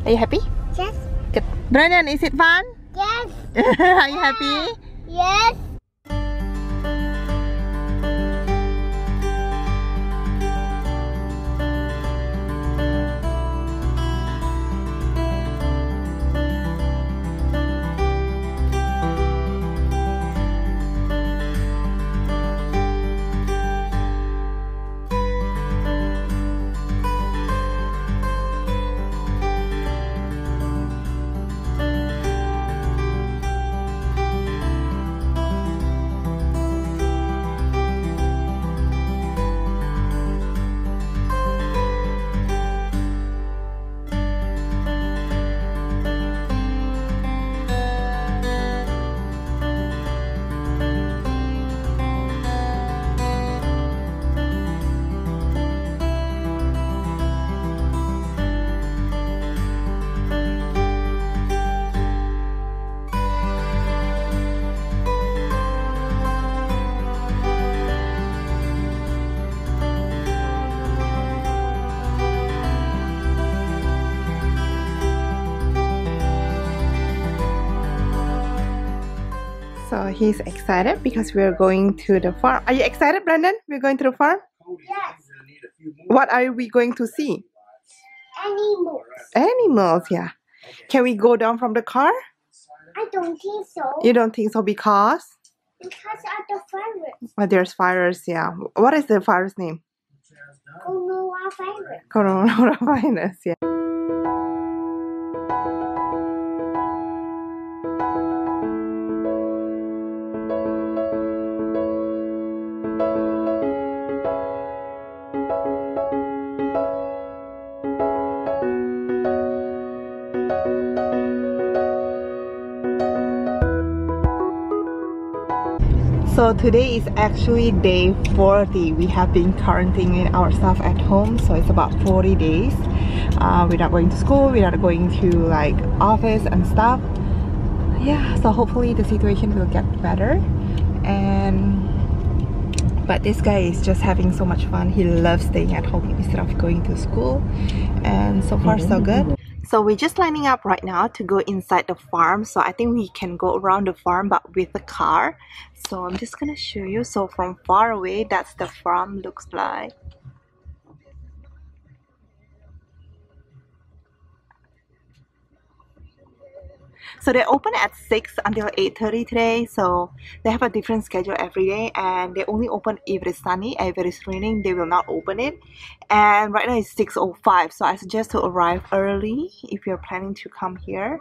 Are you happy? Yes. Good. Brandon, is it fun? Yes. Are you happy? Yes. So he's excited because we're going to the farm. Are you excited, Brandon? We're going to the farm? Yes. What are we going to see? Animals. Animals, yeah. Can we go down from the car? I don't think so. You don't think so because? Because of the virus. Well, there's virus, yeah. What is the virus name? Coronavirus. Coronavirus, yeah. So today is actually day 40. We have been quarantining ourselves at home, so it's about 40 days. We're not going to school, we're not going to like office and stuff. Yeah, so hopefully the situation will get better. But this guy is just having so much fun. He loves staying at home instead of going to school, and so far so good. So we're just lining up right now to go inside the farm. So I think we can go around the farm but with the car. So I'm just gonna show you. So from far away, that's the farm looks like. So they open at 6 until 8:30 today. So they have a different schedule every day, and they only open if it's sunny. If it is raining, they will not open it. And right now it's 6:05, so I suggest to arrive early if you're planning to come here.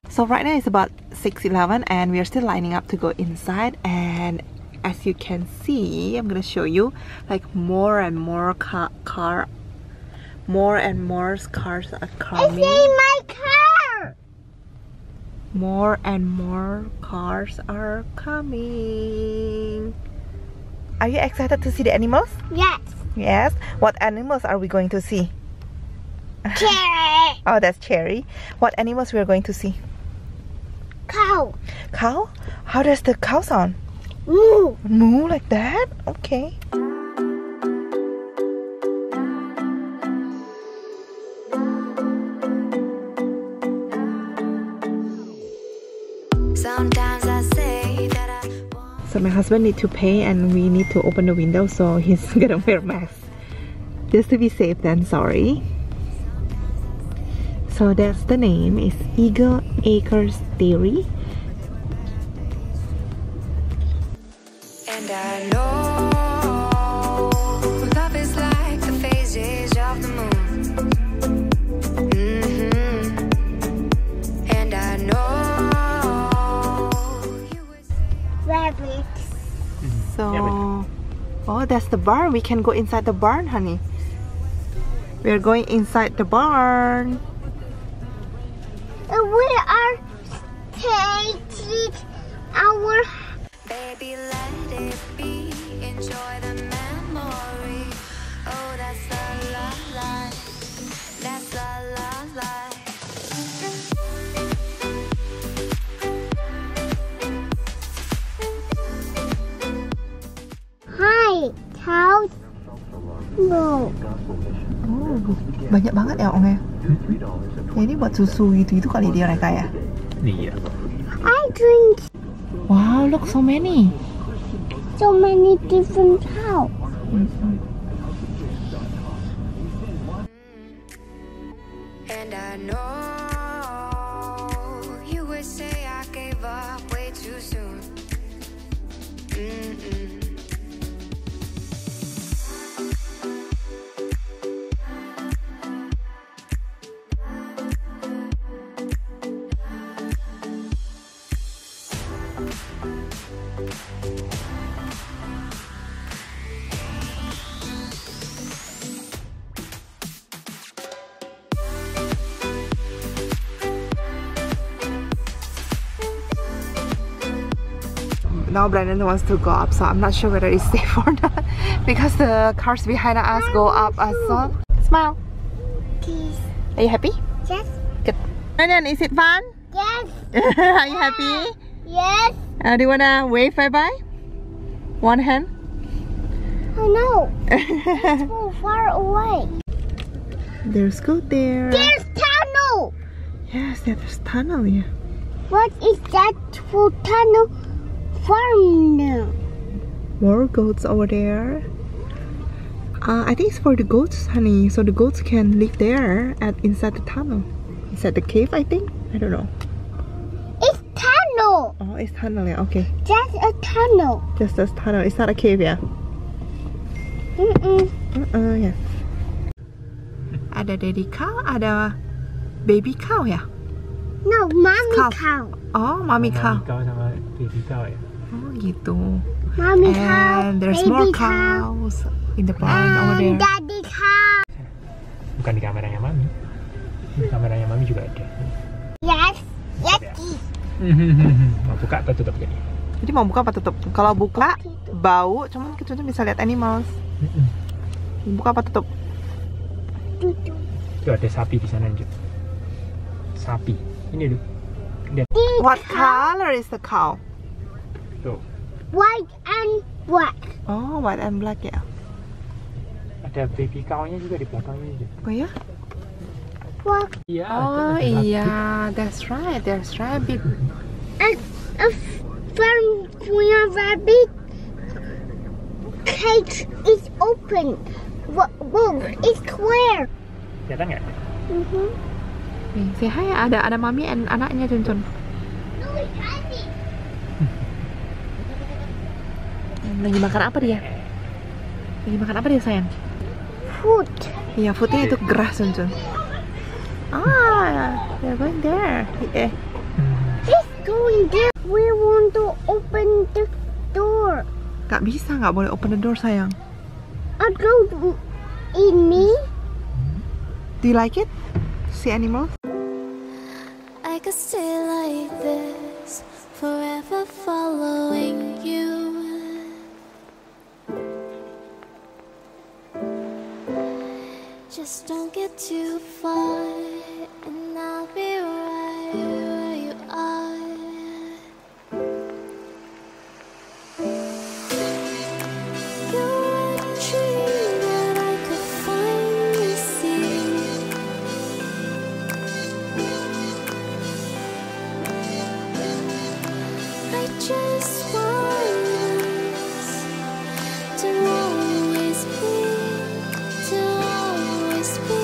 So right now it's about 6:11 and we are still lining up to go inside. And as you can see, I'm gonna show you like more and more cars are coming. It's in my car. More and more cars are coming. Are you excited to see the animals? Yes. Yes. What animals are we going to see? Cherry. Oh, that's Cherry. What animals we are going to see? Cow. Cow? How does the cow sound? Moo. Moo like that? Okay. So my husband need to pay and we need to open the window, so he's gonna wear a mask just to be safe then. Sorry. So that's the name, is Eagle Acres Dairy. And I know love is like the phases of the moon. And I know Rabbit. So, oh, that's the barn. We can go inside the barn, honey. We're going inside the barn. We are taking our. baby, let it be. Enjoy the memory. Oh, that's la la la. That's la la la. Hi, cows. No. Oh. Banyak banget ya ongnya. Ya, ini buat susu gitu kali dia mereka ya. Iya. I drink Wow, look so many. so many different cows. And I know you would say I gave up way too soon. Now Brandon wants to go up, so I'm not sure whether it's safe or not because the cars behind us go up as well. Smile. Please. Are you happy? Yes. Good. Brandon, is it fun? Yes. Are you happy? Yes. Do you wanna wave bye-bye? One hand? Oh no. It's so far away. There's good there. There's tunnel. Yes, there's tunnel here. What is that for tunnel farm now? More goats over there. I think it's for the goats, honey. So the goats can live there inside the tunnel. Inside the cave, I think. I don't know. It's tunnel. Oh, it's tunnel, yeah. Okay. Just a tunnel. Just a tunnel. It's not a cave, yeah. Yeah. Ada daddy cow, ada baby cow ya? No, mommy Cow. cow. Oh, mommy cow. Kau sama baby kau ya. Oh, gitu. Mommy cow. And there's baby more cow. cows in the barn over there. Daddy cow. Bukan di kameranya mami. Di kameranya mami juga ada. Yes. Yes. Mau buka atau tutup jadi? Jadi mau buka apa tutup? Kalau buka bau, cuman kita bisa lihat animals. Buka apa tutup? Tuh ada sapi di sana juga. Sapi. Ini tuh. Lihat. What color is the cow? Tuh. White and black. Oh, white and black ya. Ada baby cow-nya juga di belakangnya juga. Oh ya? Black. Iya. Oh ada sapi. iya, that's right, there's rabbit. And a farm punya rabbit cage is open. Look, it's clear. Kelihatan nggak? Nih, say hi, ada mami and anaknya Cun. No, it's Angie. Lagi makan apa dia? Lagi makan apa dia sayang? Food. Iya, foodnya itu gerah Cun. Ah, they're going there. Yeah. It's going there. We want to open the door. Gak bisa, gak boleh open the door sayang. I'll go in me. Do you like it? See animals? I could stay like this, forever following you. Just don't get too far, and I'll be right where you are. You're a dream that I could finally see. I just want us to always be, to always be.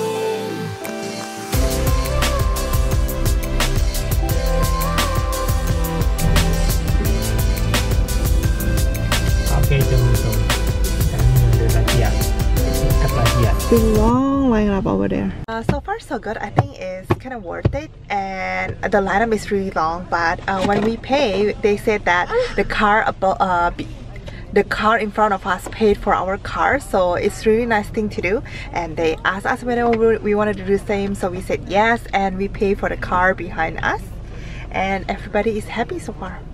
Oke, teman-teman. Kami udah lagi ya. Dekat lagi ya. Been long line up over there. So far so good. I think it's kind of worth it, and the lineup is really long. But when we pay, they said that the car the car in front of us paid for our car, so it's really nice thing to do. And they asked us whether we wanted to do the same, so we said yes, and we pay for the car behind us, and everybody is happy so far.